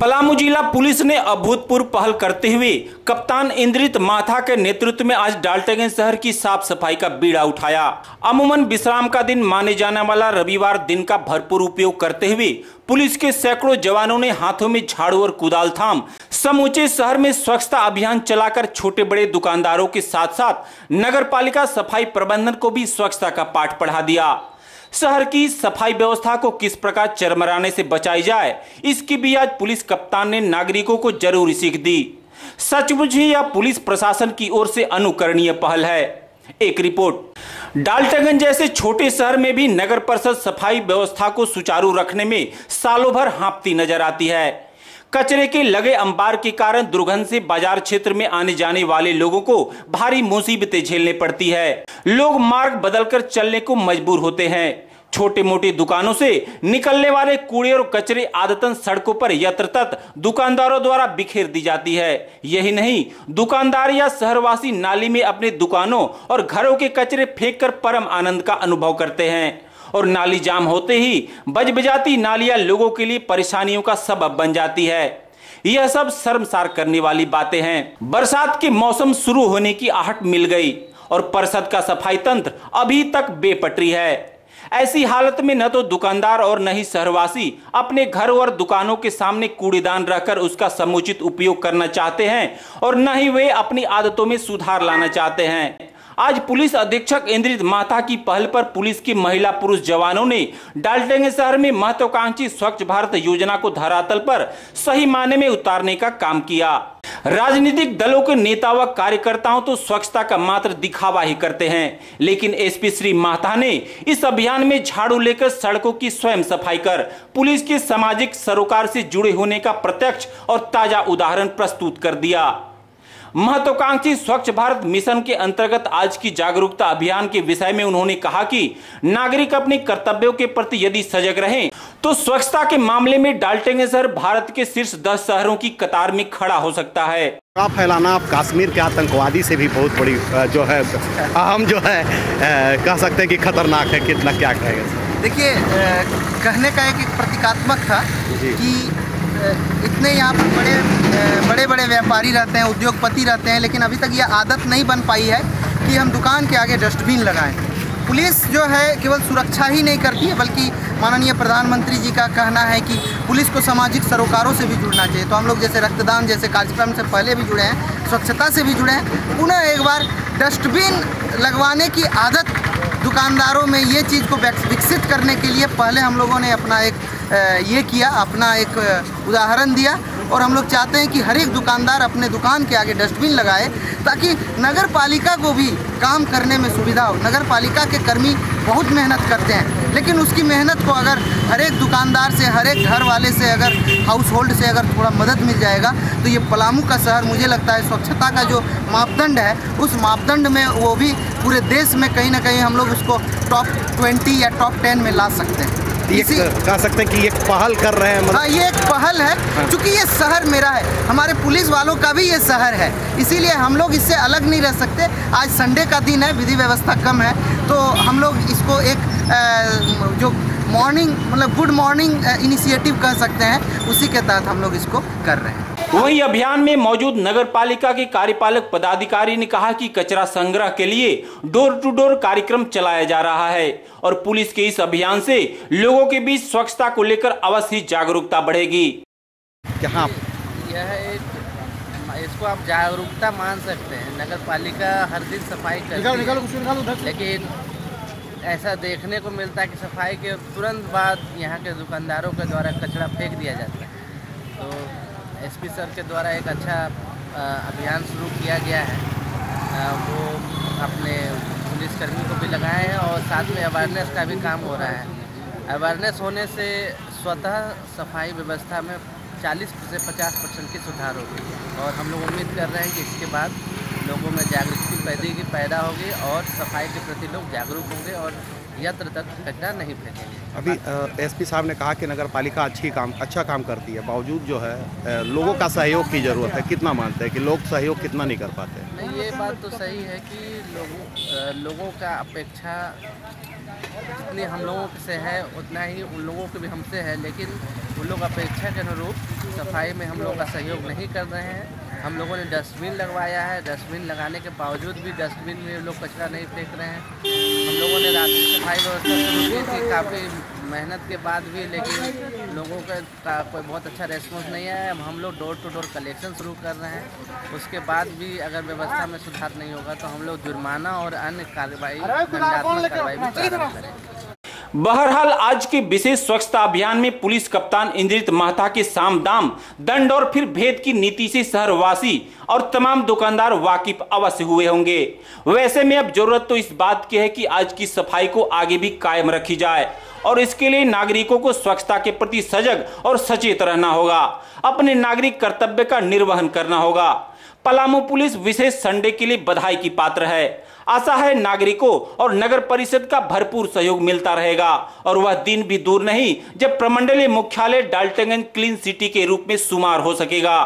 पलामू जिला पुलिस ने अभूतपूर्व पहल करते हुए कप्तान इंद्रित माथा के नेतृत्व में आज डाल्टनगंज शहर की साफ सफाई का बीड़ा उठाया। अमूमन विश्राम का दिन माने जाने वाला रविवार दिन का भरपूर उपयोग करते हुए पुलिस के सैकड़ों जवानों ने हाथों में झाड़ू और कुदाल थाम समूचे शहर में स्वच्छता अभियान चलाकर छोटे बड़े दुकानदारों के साथ साथ नगर पालिका सफाई प्रबंधन को भी स्वच्छता का पाठ पढ़ा दिया। शहर की सफाई व्यवस्था को किस प्रकार चरमराने से बचाई जाए, इसकी भी आज पुलिस कप्तान ने नागरिकों को जरूरी सीख दी। सचमुच ही यह पुलिस प्रशासन की ओर से अनुकरणीय पहल है। एक रिपोर्ट। डाल्टनगंज जैसे छोटे शहर में भी नगर परिषद सफाई व्यवस्था को सुचारू रखने में सालों भर हाँफती नजर आती है। कचरे के लगे अंबार के कारण दुर्गंध से बाजार क्षेत्र में आने जाने वाले लोगों को भारी मुसीबतें झेलने पड़ती है। लोग मार्ग बदलकर चलने को मजबूर होते हैं। छोटे मोटे दुकानों से निकलने वाले कूड़े और कचरे आदतन सड़कों पर यत्रतत दुकानदारों द्वारा बिखेर दी जाती है। यही नहीं, दुकानदार या शहरवासी नाली में अपने दुकानों और घरों के कचरे फेंककर परम आनंद का अनुभव करते हैं और नाली जाम होते ही बजबजाती नालियां लोगों के लिए परेशानियों का सबब बन जाती है। यह सब शर्मसार करने वाली बातें हैं। बरसात के मौसम शुरू होने की आहट मिल गई और परिषद का सफाई तंत्र अभी तक बेपटरी है। ऐसी हालत में न तो दुकानदार और न ही शहरवासी अपने घर और दुकानों के सामने कूड़ेदान रखकर उसका समुचित उपयोग करना चाहते हैं और न ही वे अपनी आदतों में सुधार लाना चाहते हैं। आज पुलिस अधीक्षक इंद्रित माथा की पहल पर पुलिस की महिला पुरुष जवानों ने डाल्टनगंज शहर में महत्वाकांक्षी स्वच्छ भारत योजना को धरातल पर सही मायने में उतारने का काम किया। राजनीतिक दलों के नेता व कार्यकर्ताओं तो स्वच्छता का मात्र दिखावा ही करते हैं, लेकिन एसपी श्री माथा ने इस अभियान में झाड़ू लेकर सड़कों की स्वयं सफाई कर पुलिस के सामाजिक सरोकार से जुड़े होने का प्रत्यक्ष और ताजा उदाहरण प्रस्तुत कर दिया। महत्वाकांक्षी स्वच्छ भारत मिशन के अंतर्गत आज की जागरूकता अभियान के विषय में उन्होंने कहा कि नागरिक अपने कर्तव्यों के प्रति यदि सजग रहें तो स्वच्छता के मामले में डाल्टनगंज शहर भारत के शीर्ष 10 शहरों की कतार में खड़ा हो सकता है। फैलाना आप कश्मीर के आतंकवादी से भी बहुत बड़ी जो है अहम जो है कह सकते हैं कि खतरनाक है। कितना क्या कहेगा? देखिए, कहने का एक प्रतीकात्मक था कि इतने यहाँ पर बड़े बड़े व्यापारी रहते हैं, उद्योगपति रहते हैं, लेकिन अभी तक ये आदत नहीं बन पाई है कि हम दुकान के आगे डस्टबिन लगाएं। पुलिस जो है केवल सुरक्षा ही नहीं करती है, बल्कि माननीय प्रधानमंत्री जी का कहना है कि पुलिस को सामाजिक सरोकारों से भी जुड़ना चाहिए। तो हम लोग जैसे रक्तदान जैसे कार्यक्रम से पहले भी जुड़े हैं, स्वच्छता से भी जुड़े हैं। पुनः एक बार डस्टबिन लगवाने की आदत दुकानदारों में ये चीज़ को विकसित करने के लिए पहले हम लोगों ने अपना एक अपना एक उदाहरण दिया और हम लोग चाहते हैं कि हर एक दुकानदार अपने दुकान के आगे डस्टबिन लगाए ताकि नगर पालिका को भी काम करने में सुविधा हो। नगर पालिका के कर्मी बहुत मेहनत करते हैं, लेकिन उसकी मेहनत को अगर हर एक दुकानदार से, हर एक घर वाले से, अगर हाउस होल्ड से अगर थोड़ा मदद मिल जाएगा तो ये पलामू का शहर मुझे लगता है स्वच्छता का जो मापदंड है उस मापदंड में वो भी पूरे देश में कहीं ना कहीं हम लोग उसको टॉप 20 या टॉप 10 में ला सकते हैं। कह सकते हैं कि एक पहल कर रहे हैं। हाँ, ये एक पहल है क्योंकि ये शहर मेरा है, हमारे पुलिस वालों का भी ये शहर है, इसीलिए हम लोग इससे अलग नहीं रह सकते। आज संडे का दिन है, विधि व्यवस्था कम है, तो हम लोग इसको एक जो मॉर्निंग मतलब गुड मॉर्निंग इनिशिएटिव कह सकते हैं, उसी के तहत हम लोग इसको कर रहे हैं। वहीं अभियान में मौजूद नगर पालिका के कार्यपालक पदाधिकारी ने कहा कि कचरा संग्रह के लिए डोर टू डोर कार्यक्रम चलाया जा रहा है और पुलिस के इस अभियान से लोगों के बीच स्वच्छता को लेकर अवश्य ही जागरूकता बढ़ेगी। यहाँ यह इसको आप जागरूकता मान सकते हैं। नगर पालिका हर दिन सफाई करती है, लेकिन ऐसा देखने को मिलता है कि सफाई के तुरंत बाद यहाँ के दुकानदारों के द्वारा कचरा फेंक दिया जाता है। तो एसपी सर के द्वारा एक अच्छा अभियान शुरू किया गया है। वो अपने पुलिसकर्मी को भी लगाए हैं और साथ में अवेयरनेस का भी काम हो रहा है। अवेयरनेस होने से स्वतः सफाई व्यवस्था में 40 से 50% की सुधार होगी और हम लोग उम्मीद कर रहे हैं कि इसके बाद लोगों में जागरूकता पैदा होगी और सफाई के प्रति लोग जागरूक होंगे और यत्र तत्र कचरा नहीं फेंकेंगे। अभी एसपी साहब ने कहा कि नगर पालिका अच्छा काम करती है, बावजूद जो है लोगों का सहयोग की ज़रूरत है। कितना मानते हैं कि लोग सहयोग कितना नहीं कर पाते? नहीं, ये बात तो सही है कि लोगों का अपेक्षा जितनी हम लोगों से है उतना ही उन लोगों की भी हमसे है, लेकिन उन लोग अपेक्षा के अनुरूप सफाई में हम लोग का सहयोग नहीं कर रहे हैं। हम लोगों ने डस्टबिन लगवाया है, डस्टबिन लगाने के बावजूद भी डस्टबिन में लोग कचरा नहीं फेंक रहे हैं। हम लोगों ने रात की सफाई व्यवस्था शुरू की थी काफ़ी मेहनत के बाद भी, लेकिन लोगों का कोई बहुत अच्छा रेस्पॉन्स नहीं आया। हम लोग डोर टू डोर कलेक्शन शुरू कर रहे हैं। उसके बाद भी अगर व्यवस्था में सुधार नहीं होगा तो हम लोग जुर्माना और अन्य कार्रवाई, दंडात्मक कार्रवाई भी प्रारंभ करेंगे। बहरहाल आज के विशेष स्वच्छता अभियान में पुलिस कप्तान इंद्रित महता के साम दाम, दंड और फिर भेद की नीति से शहरवासी और तमाम दुकानदार वाकिफ अवश्य हुए होंगे। वैसे में अब जरूरत तो इस बात की है कि आज की सफाई को आगे भी कायम रखी जाए और इसके लिए नागरिकों को स्वच्छता के प्रति सजग और सचेत रहना होगा। अपने नागरिक कर्तव्य का निर्वहन करना होगा। पलामू पुलिस विशेष संडे के लिए बधाई की पात्र है। आशा है नागरिकों और नगर परिषद का भरपूर सहयोग मिलता रहेगा और वह दिन भी दूर नहीं जब प्रमंडलीय मुख्यालय डाल्टनगंज क्लीन सिटी के रूप में शुमार हो सकेगा।